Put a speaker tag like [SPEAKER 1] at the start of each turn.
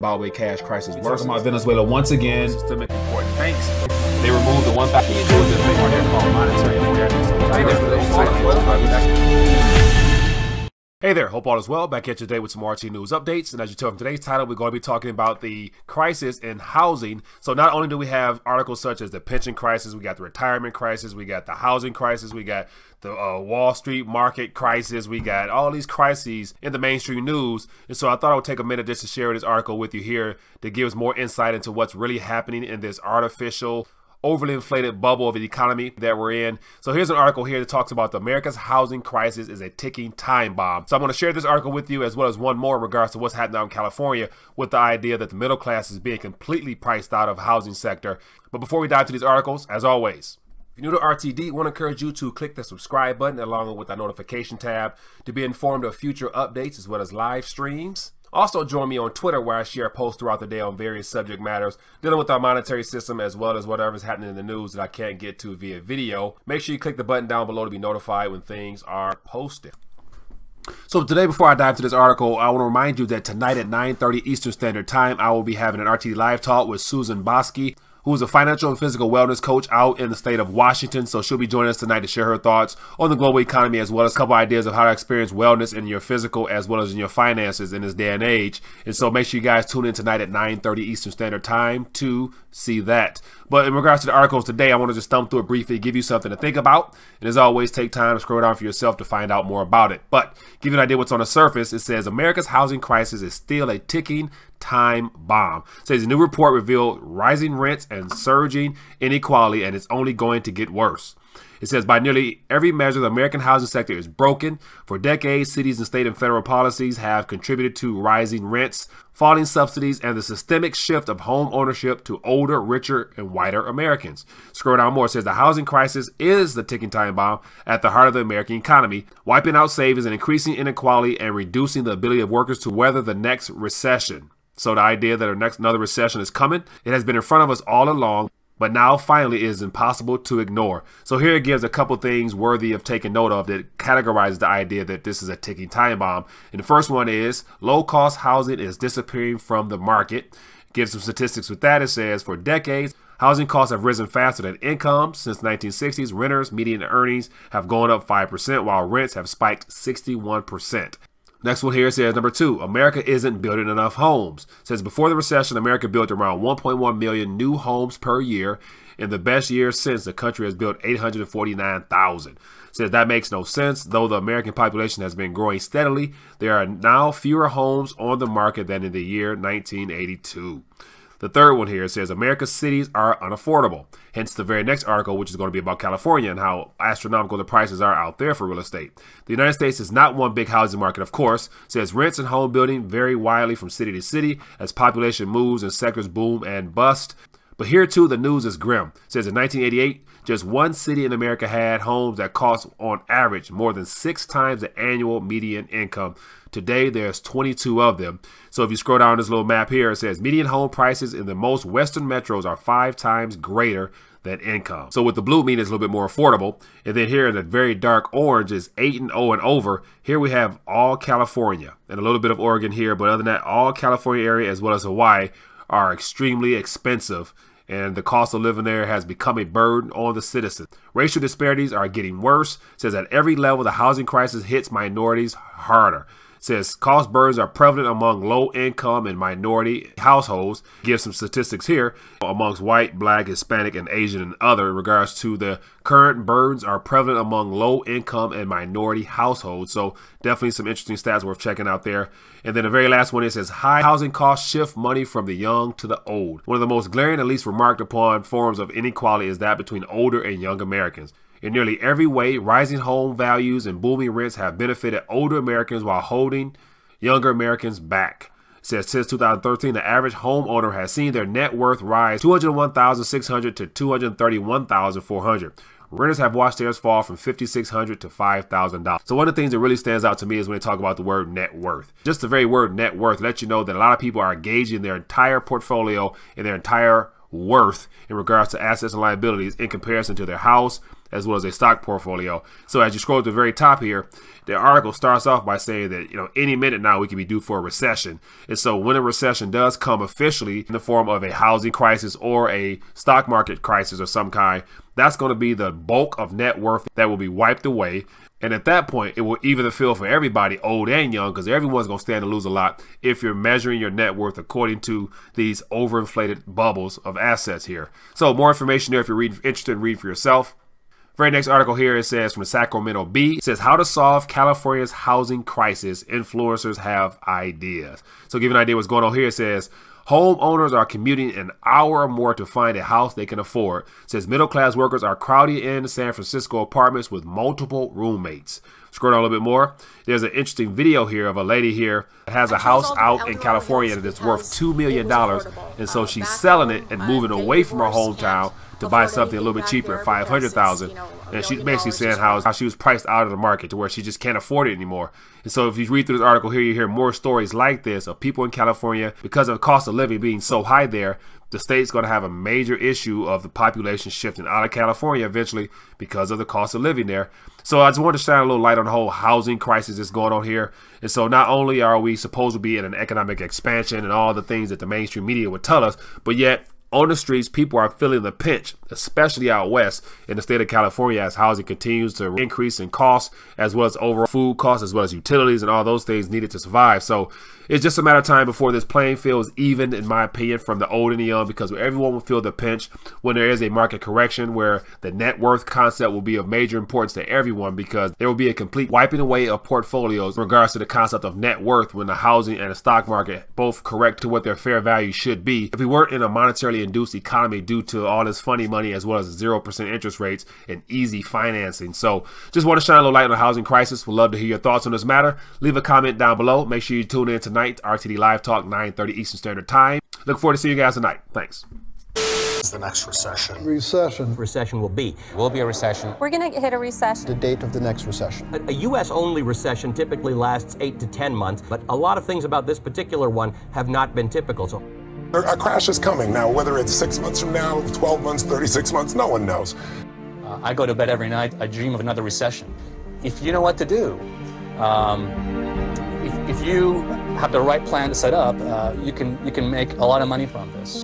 [SPEAKER 1] about way cash crisis worse.
[SPEAKER 2] Talking about Venezuela once again.
[SPEAKER 1] Systemic important banks. They removed the one factor thing called monetary awareness. Hey there, hope all is well. Back at you today with some RT news updates. And as you tell from today's title, we're going to be talking about the crisis in housing. So not only do we have articles such as the pension crisis, we got the retirement crisis, we got the housing crisis, we got the Wall Street market crisis, we got all these crises in the mainstream news. And so I thought I would take a minute just to share this article with you here to give us more insight into what's really happening in this artificial, overly inflated bubble of the economy that we're in. So here's an article here that talks about America's housing crisis is a ticking time bomb. So I'm going to share this article with you as well as one more in regards to what's happening out in California with the idea that the middle class is being completely priced out of the housing sector. But before we dive into these articles, as always, if you're new to RTD, I want to encourage you to click the subscribe button along with the notification tab to be informed of future updates as well as live streams. Also join me on Twitter where I share posts throughout the day on various subject matters dealing with our monetary system as well as whatever's happening in the news that I can't get to via video. Make sure you click the button down below to be notified when things are posted. So today, before I dive into this article, I want to remind you that tonight at 9:30 Eastern Standard Time, I will be having an RTD Live Talk with Susan Bosky, who is a financial and physical wellness coach out in the state of Washington. So she'll be joining us tonight to share her thoughts on the global economy as well as a couple ideas of how to experience wellness in your physical as well as in your finances in this day and age. And so make sure you guys tune in tonight at 9:30 Eastern Standard Time to see that. But in regards to the articles today, I want to just thumb through it briefly, give you something to think about. And as always, take time to scroll down for yourself to find out more about it. But give you an idea what's on the surface. It says America's housing crisis is still a ticking time bomb. It says a new report revealed rising rents and surging inequality, and it's only going to get worse. It says by nearly every measure, the American housing sector is broken. For decades, cities and state and federal policies have contributed to rising rents, falling subsidies, and the systemic shift of home ownership to older, richer, and whiter Americans. Scroll down more. It says the housing crisis is the ticking time bomb at the heart of the American economy, wiping out savings and increasing inequality and reducing the ability of workers to weather the next recession. So the idea that another recession is coming, it has been in front of us all along, but now finally it is impossible to ignore. So here it gives a couple things worthy of taking note of that categorizes the idea that this is a ticking time bomb. And the first one is low-cost housing is disappearing from the market. It gives some statistics with that. It says for decades, housing costs have risen faster than income. Since the 1960s, renters' median earnings have gone up 5%, while rents have spiked 61%. Next one here says, number 2, America isn't building enough homes. It says before the recession, America built around 1.1 million new homes per year. In the best year since, the country has built 849,000. It says that makes no sense. Though the American population has been growing steadily, there are now fewer homes on the market than in the year 1982. The third one here says America's cities are unaffordable. Hence the very next article, which is going to be about California and how astronomical the prices are out there for real estate. The United States is not one big housing market, of course. It says rents and home building vary widely from city to city as population moves and sectors boom and bust. But here too, the news is grim. It says in 1988, just one city in America had homes that cost on average more than 6 times the annual median income. Today, there's 22 of them. So if you scroll down this little map here, it says median home prices in the most western metros are 5 times greater than income. So with the blue mean it's a little bit more affordable. And then here in the very dark orange is 8 and 0 and over. Here we have all California and a little bit of Oregon here. But other than that, all California area as well as Hawaii are extremely expensive, and the cost of living there has become a burden on the citizens. Racial disparities are getting worse. It says at every level, the housing crisis hits minorities harder. It says cost burdens are prevalent among low income and minority households. Give some statistics here amongst white, black, Hispanic, and Asian and other in regards to the current burdens are prevalent among low income and minority households. So definitely some interesting stats worth checking out there. And then the very last one, it says high housing costs shift money from the young to the old. One of the most glaring and least remarked upon forms of inequality is that between older and young Americans. In nearly every way, rising home values and booming rents have benefited older Americans while holding younger Americans back. It says since 2013, the average homeowner has seen their net worth rise $201,600 to $231,400. Renters have watched theirs fall from $5,600 to $5,000. So one of the things that really stands out to me is when they talk about the word net worth. Just the very word net worth lets you know that a lot of people are gauging their entire portfolio and their entire worth in regards to assets and liabilities in comparison to their house, as well as a stock portfolio. So as you scroll to the very top here, the article starts off by saying that, any minute now we could be due for a recession. And so when a recession does come officially in the form of a housing crisis or a stock market crisis of some kind, that's going to be the bulk of net worth that will be wiped away. And at that point, it will even the feel for everybody, old and young, because everyone's going to stand to lose a lot if you're measuring your net worth according to these overinflated bubbles of assets here. So more information there if you're interested in reading for yourself. Very next article here, it says from the Sacramento Bee, it says how to solve California's housing crisis. Influencers have ideas. So give you an idea what's going on here. It says homeowners are commuting an hour or more to find a house they can afford. It says middle-class workers are crowding in San Francisco apartments with multiple roommates. Scroll down a little bit more. There's an interesting video here of a lady here that has a house out in California that's worth $2 million. And so she's selling it and moving away from her hometown to buy something a little bit cheaper at $500,000. And she's basically saying how she was priced out of the market to where she just can't afford it anymore. And so if you read through this article here, you hear more stories like this of people in California, because of the cost of living being so high there, the state's going to have a major issue of the population shifting out of California eventually because of the cost of living there. So I just wanted to shine a little light on the whole housing crisis that's going on here. And so not only are we supposed to be in an economic expansion and all the things that the mainstream media would tell us, but yet on the streets, people are feeling the pinch, especially out west in the state of California, as housing continues to increase in cost, as well as overall food costs, as well as utilities and all those things needed to survive. So it's just a matter of time before this playing field is even, in my opinion, from the old and the young, because everyone will feel the pinch when there is a market correction where the net worth concept will be of major importance to everyone, because there will be a complete wiping away of portfolios in regards to the concept of net worth when the housing and the stock market both correct to what their fair value should be. If we weren't in a monetarily induced economy due to all this funny money as well as 0% interest rates and easy financing. So just want to shine a little light on the housing crisis. Would love to hear your thoughts on this matter. Leave a comment down below. Make sure you tune in tonight, RTD Live Talk, 9:30 Eastern Standard Time. Look forward to seeing you guys tonight. Thanks.
[SPEAKER 2] Is the next recession?
[SPEAKER 3] Recession will be.
[SPEAKER 4] Will be a recession.
[SPEAKER 5] We're going to hit a recession.
[SPEAKER 2] The date of the next recession?
[SPEAKER 3] A U.S.-only recession typically lasts 8 to 10 months, but a lot of things about this particular one have not been typical. So
[SPEAKER 6] a crash is coming now, whether it's 6 months from now, 12 months, 36 months, no one knows.
[SPEAKER 4] I go to bed every night, I dream of another recession. If you know what to do, if you have the right plan to set up, you can make a lot of money from this.